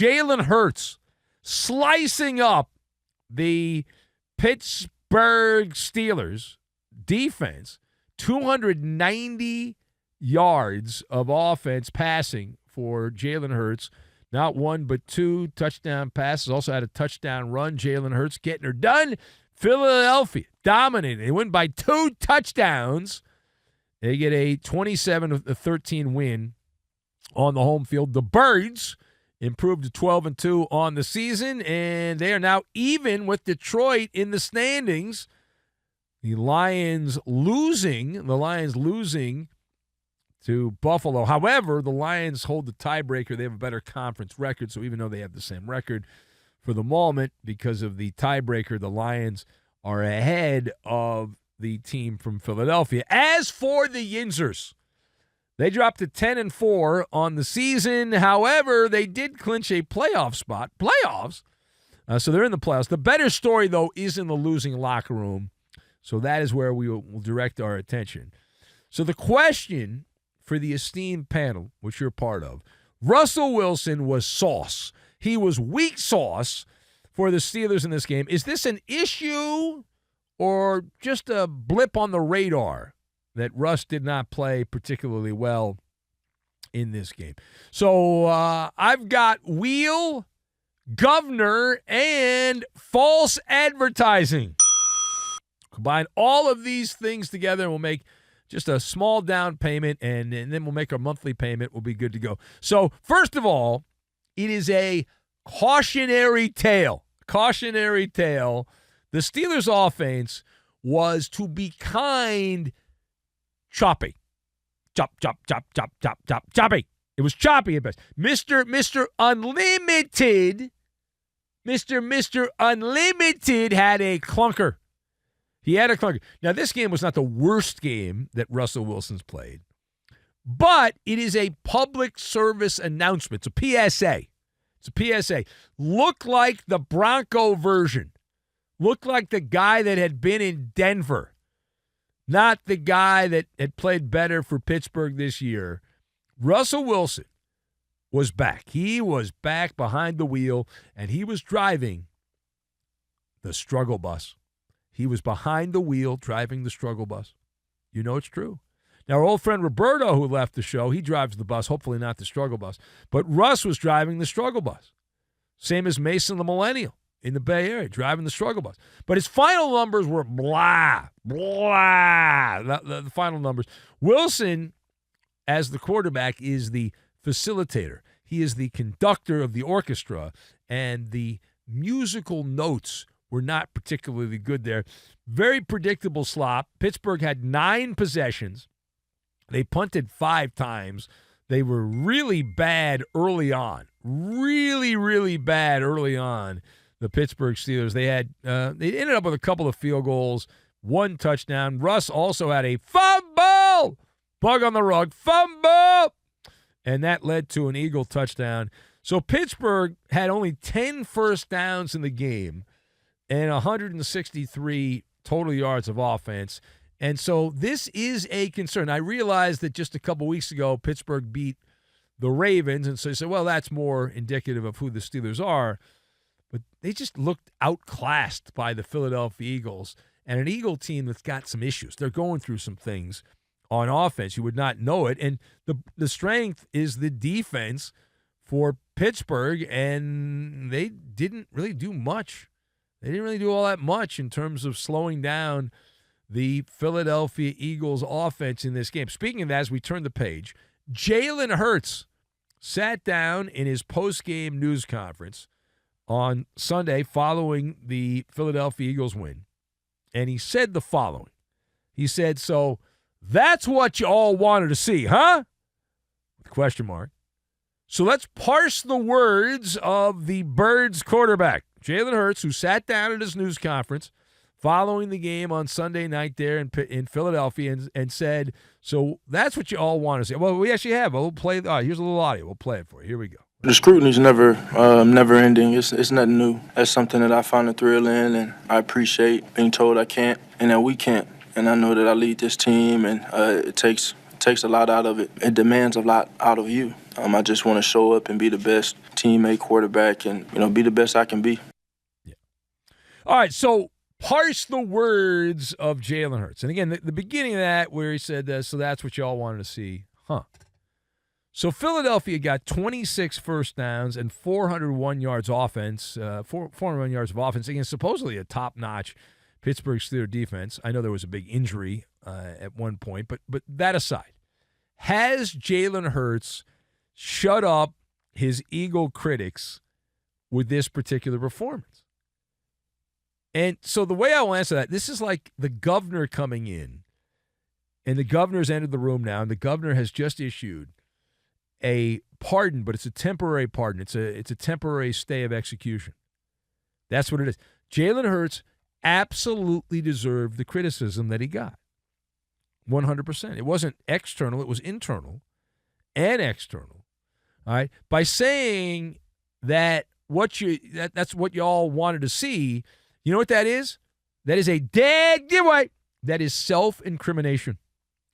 Jalen Hurts slicing up the Pittsburgh Steelers defense, 290 yards of offense passing for Jalen Hurts. Not one, but two touchdown passes. Also had a touchdown run. Jalen Hurts getting her done. Philadelphia dominating. They win by 2 touchdowns. They get a 27-13 win on the home field. The Birds improved to 12-2 on the season, and they are now even with Detroit in the standings. The Lions losing to Buffalo. However, the Lions hold the tiebreaker. They have a better conference record, so even though they have the same record for the moment, because of the tiebreaker, the Lions are ahead of the team from Philadelphia. As for the Yinzers, they dropped to 10-4 on the season. However, they did clinch a playoff spot. Playoffs? So they're in the playoffs. The better story, though, is in the losing locker room. So that is where we will direct our attention. So the question for the esteemed panel, which you're part of, Russell Wilson was sauce. He was weak sauce for the Steelers in this game. Is this an issue or just a blip on the radar that Russ did not play particularly well in this game? So I've got wheel, governor, and false advertising. Combine all of these things together and we'll make just a small down payment, and then we'll make our monthly payment. We'll be good to go. So first of all, it is a cautionary tale. Cautionary tale. The Steelers' offense was, to be kind, choppy. Choppy. It was choppy at best. Mr. Unlimited had a clunker. He had a clunker. Now, this game was not the worst game that Russell Wilson's played, but it is a public service announcement. It's a PSA. It's a PSA. Look like the Bronco version. Look like the guy that had been in Denver, not the guy that had played better for Pittsburgh this year. Russell Wilson was back. He was back behind the wheel, and he was driving the struggle bus. He was behind the wheel driving the struggle bus. You know it's true. Now, our old friend Roberto, who left the show, he drives the bus, hopefully not the struggle bus. But Russ was driving the struggle bus. Same as Mason the Millennial in the Bay Area, driving the struggle bus. But his final numbers were blah. The final numbers. Wilson, as the quarterback, is the facilitator. He is the conductor of the orchestra, and the musical notes were not particularly good there. Very predictable slop. Pittsburgh had 9 possessions. They punted 5 times. They were really bad early on. Really bad early on, the Pittsburgh Steelers. They ended up with a couple of field goals, 1 touchdown. Russ also had a fumble. Bug on the rug. Fumble. And that led to an Eagle touchdown. So Pittsburgh had only 10 first downs in the game and 163 total yards of offense. And so this is a concern. I realized that just a couple weeks ago, Pittsburgh beat the Ravens, and so you said, well, that's more indicative of who the Steelers are. But they just looked outclassed by the Philadelphia Eagles, and an Eagle team that's got some issues. They're going through some things on offense. You would not know it. And the strength is the defense for Pittsburgh, and they didn't really do much. They didn't really do all that much in terms of slowing down the Philadelphia Eagles offense in this game. Speaking of that, as we turn the page, Jalen Hurts sat down in his post-game news conference on Sunday following the Philadelphia Eagles win, and he said the following. He said, so that's what you all wanted to see, huh? Question mark. So let's parse the words of the Birds quarterback, Jalen Hurts, who sat down at his news conference following the game on Sunday night there in Philadelphia and said, so that's what you all want to see. Well, we actually have. We'll play. Here's a little audio. We'll play it for you. Here we go. The scrutiny's never ending. It's nothing new. That's something that I find a thrill in, and I appreciate being told I can't and that we can't. And I know that I lead this team, and it takes a lot out of it. It demands a lot out of you. I just want to show up and be the best teammate, quarterback, and, be the best I can be. Yeah. All right, so parse the words of Jalen Hurts. And again, the beginning of that where he said, so that's what y'all wanted to see. Huh. So Philadelphia got 26 first downs and 401 yards offense, 401 yards of offense against supposedly a top-notch Pittsburgh Steelers defense. I know there was a big injury at one point, but that aside, has Jalen Hurts shut up his Eagle critics with this particular performance? And so the way I will answer that, this is like the governor coming in, and the governor's entered the room now, and the governor has just issued a pardon, but it's a temporary pardon. It's a temporary stay of execution. That's what it is. Jalen Hurts absolutely deserved the criticism that he got. 100%. It wasn't external, it was internal and external. All right? By saying that that's what y'all wanted to see, you know what that is? That is a dead giveaway. That is self-incrimination.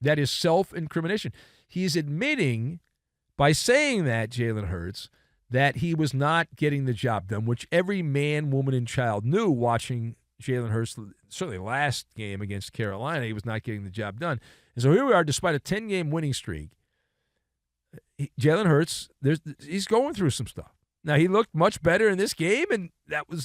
That is self-incrimination. He is admitting by saying that, Jalen Hurts, that he was not getting the job done, which every man, woman, and child knew watching Jalen Hurts, certainly last game against Carolina, he was not getting the job done. And so here we are, despite a 10-game winning streak, Jalen Hurts, he's going through some stuff. Now, he looked much better in this game, and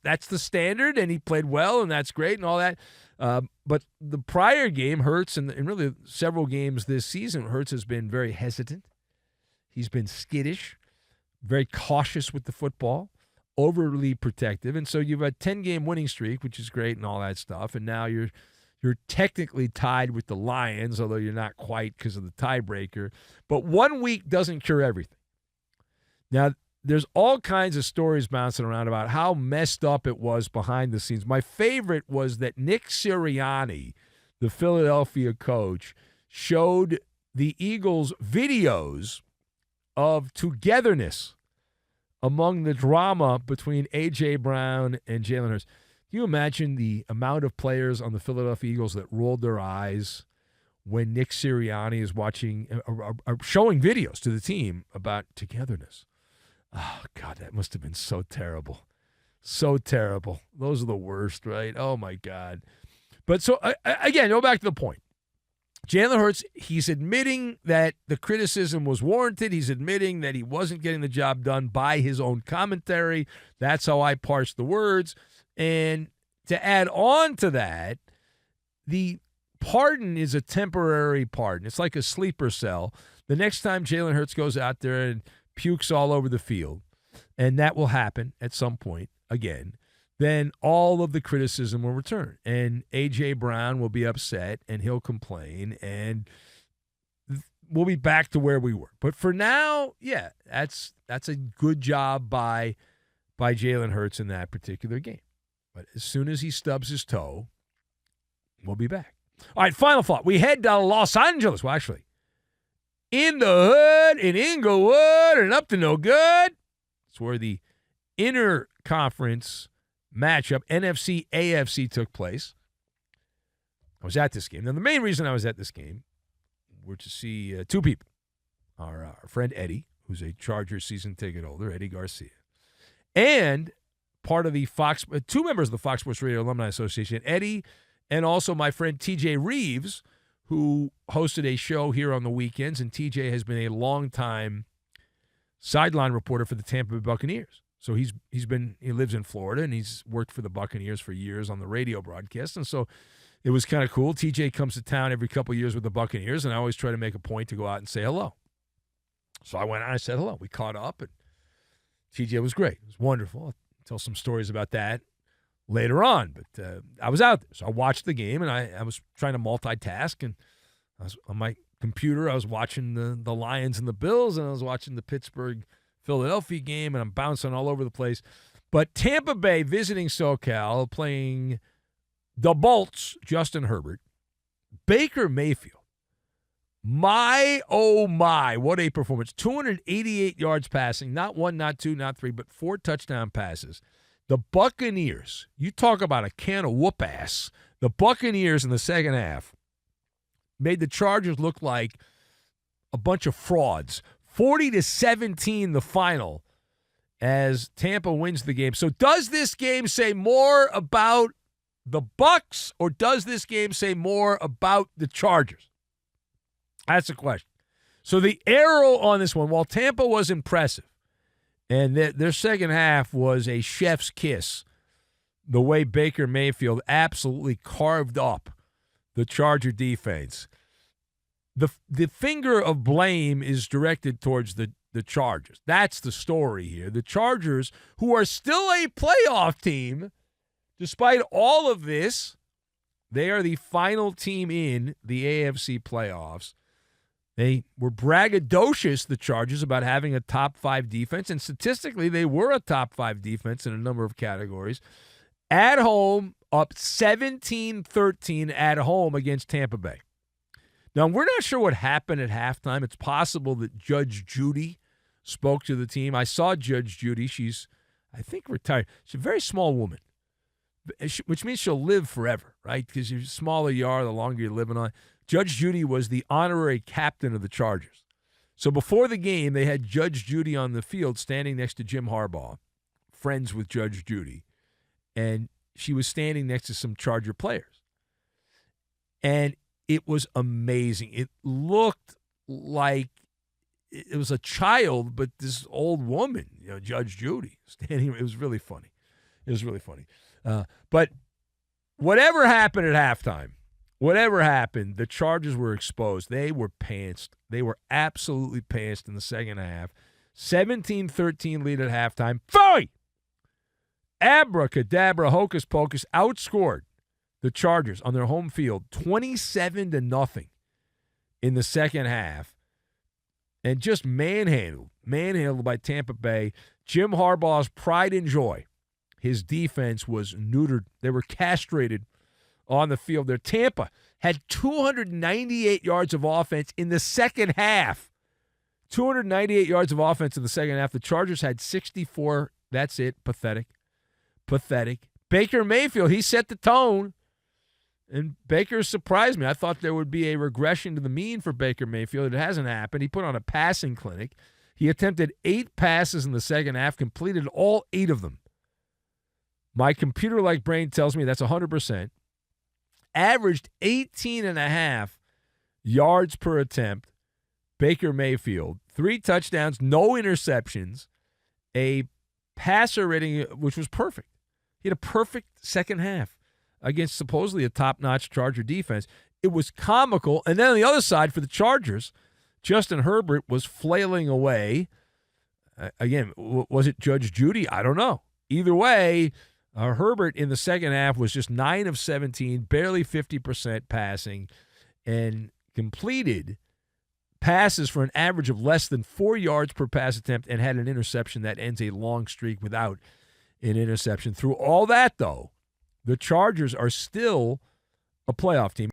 that's the standard, and he played well, and that's great and all that. But the prior game, Hurts, and really several games this season, Hurts has been very hesitant. He's been skittish, very cautious with the football, overly protective. And so you've a 10-game winning streak, which is great and all that stuff, and now you're technically tied with the Lions, although you're not quite because of the tiebreaker. But 1 week doesn't cure everything. Now, there's all kinds of stories bouncing around about how messed up it was behind the scenes. My favorite was that Nick Sirianni, the Philadelphia coach, showed the Eagles videos of togetherness among the drama between A.J. Brown and Jalen Hurts. Can you imagine the amount of players on the Philadelphia Eagles that rolled their eyes when Nick Sirianni is showing videos to the team about togetherness? Oh, God, that must have been so terrible. So terrible. Those are the worst, right? Oh, my God. But so, again, go back to the point. Jalen Hurts, he's admitting that the criticism was warranted. He's admitting that he wasn't getting the job done by his own commentary. That's how I parse the words. And to add on to that, the pardon is a temporary pardon. It's like a sleeper cell. The next time Jalen Hurts goes out there and pukes all over the field, and that will happen at some point again, then all of the criticism will return. And A.J. Brown will be upset, and he'll complain, and we'll be back to where we were. But for now, yeah, that's a good job by Jalen Hurts in that particular game. But as soon as he stubs his toe, we'll be back. All right, final thought. We head to Los Angeles. Well, actually, in the hood, in Inglewood, and up to no good. It's where the interconference matchup, NFC, AFC, took place. I was at this game. Now, the main reason I was at this game were to see two people. Our friend Eddie, who's a Chargers season ticket holder, Eddie Garcia, and part of the two members of the Fox Sports Radio Alumni Association, Eddie, and also my friend TJ Reeves, who hosted a show here on the weekends, and TJ has been a longtime sideline reporter for the Tampa Bay Buccaneers. So he lives in Florida, and he's worked for the Buccaneers for years on the radio broadcast. And so it was kind of cool. TJ comes to town every couple of years with the Buccaneers, and I always try to make a point to go out and say hello. So I went out and I said hello. We caught up, and TJ was great. It was wonderful. I'll tell some stories about that later on. But I was out there. So I watched the game, and I was trying to multitask, and I was on my computer. I was watching the Lions and the Bills, and I was watching the Pittsburgh-Philadelphia game, and I'm bouncing all over the place. But Tampa Bay visiting SoCal, playing the Bolts, Justin Herbert, Baker Mayfield. My, oh my, what a performance. 288 yards passing, not one, not two, not three, but 4 touchdown passes. The Buccaneers, you talk about a can of whoop ass. The Buccaneers in the second half made the Chargers look like a bunch of frauds. 40-17 the final. as Tampa wins the game. So does this game say more about the Bucs, or does this game say more about the Chargers? That's the question. So the arrow on this one, while Tampa was impressive, and their second half was a chef's kiss, the way Baker Mayfield absolutely carved up the Charger defense, the finger of blame is directed towards the Chargers. That's the story here. The Chargers, who are still a playoff team, despite all of this, they are the final team in the AFC playoffs. They were braggadocious, the Chargers, about having a top 5 defense, and statistically they were a top 5 defense in a number of categories. At home, up 17-13 at home against Tampa Bay. Now, we're not sure what happened at halftime. It's possible that Judge Judy spoke to the team. I saw Judge Judy. She's, I think, retired. She's a very small woman, which means she'll live forever, right? Because the smaller you are, the longer you're living on. Judge Judy was the honorary captain of the Chargers. So before the game, they had Judge Judy on the field standing next to Jim Harbaugh, friends with Judge Judy. And she was standing next to some Charger players. And it was amazing. It looked like it was a child, but this old woman, Judge Judy, standing. It was really funny. But whatever happened at halftime, whatever happened, the Chargers were exposed. They were pantsed. They were absolutely pantsed in the second half. 17-13 lead at halftime. Philly! Abracadabra, hocus pocus, outscored the Chargers on their home field 27-0 in the second half, and just manhandled by Tampa Bay. Jim Harbaugh's pride and joy, his defense was neutered. They were castrated on the field there. Tampa had 298 yards of offense in the second half. 298 yards of offense in the second half. The Chargers had 64. That's it. Pathetic. Baker Mayfield, he set the tone, and Baker surprised me. I thought there would be a regression to the mean for Baker Mayfield. It hasn't happened. He put on a passing clinic. He attempted 8 passes in the second half, completed all 8 of them. My computer-like brain tells me that's 100%. Averaged 18.5 yards per attempt. Baker Mayfield, 3 touchdowns, no interceptions, a passer rating which was perfect. He had a perfect second half against supposedly a top-notch Charger defense. It was comical. And then on the other side for the Chargers, Justin Herbert was flailing away. Again, was it Judge Judy? I don't know. Either way, Herbert in the second half was just 9 of 17, barely 50% passing, and completed passes for an average of less than 4 yards per pass attempt, and had an interception that ends a long streak without an interception. Through all that, though, the Chargers are still a playoff team.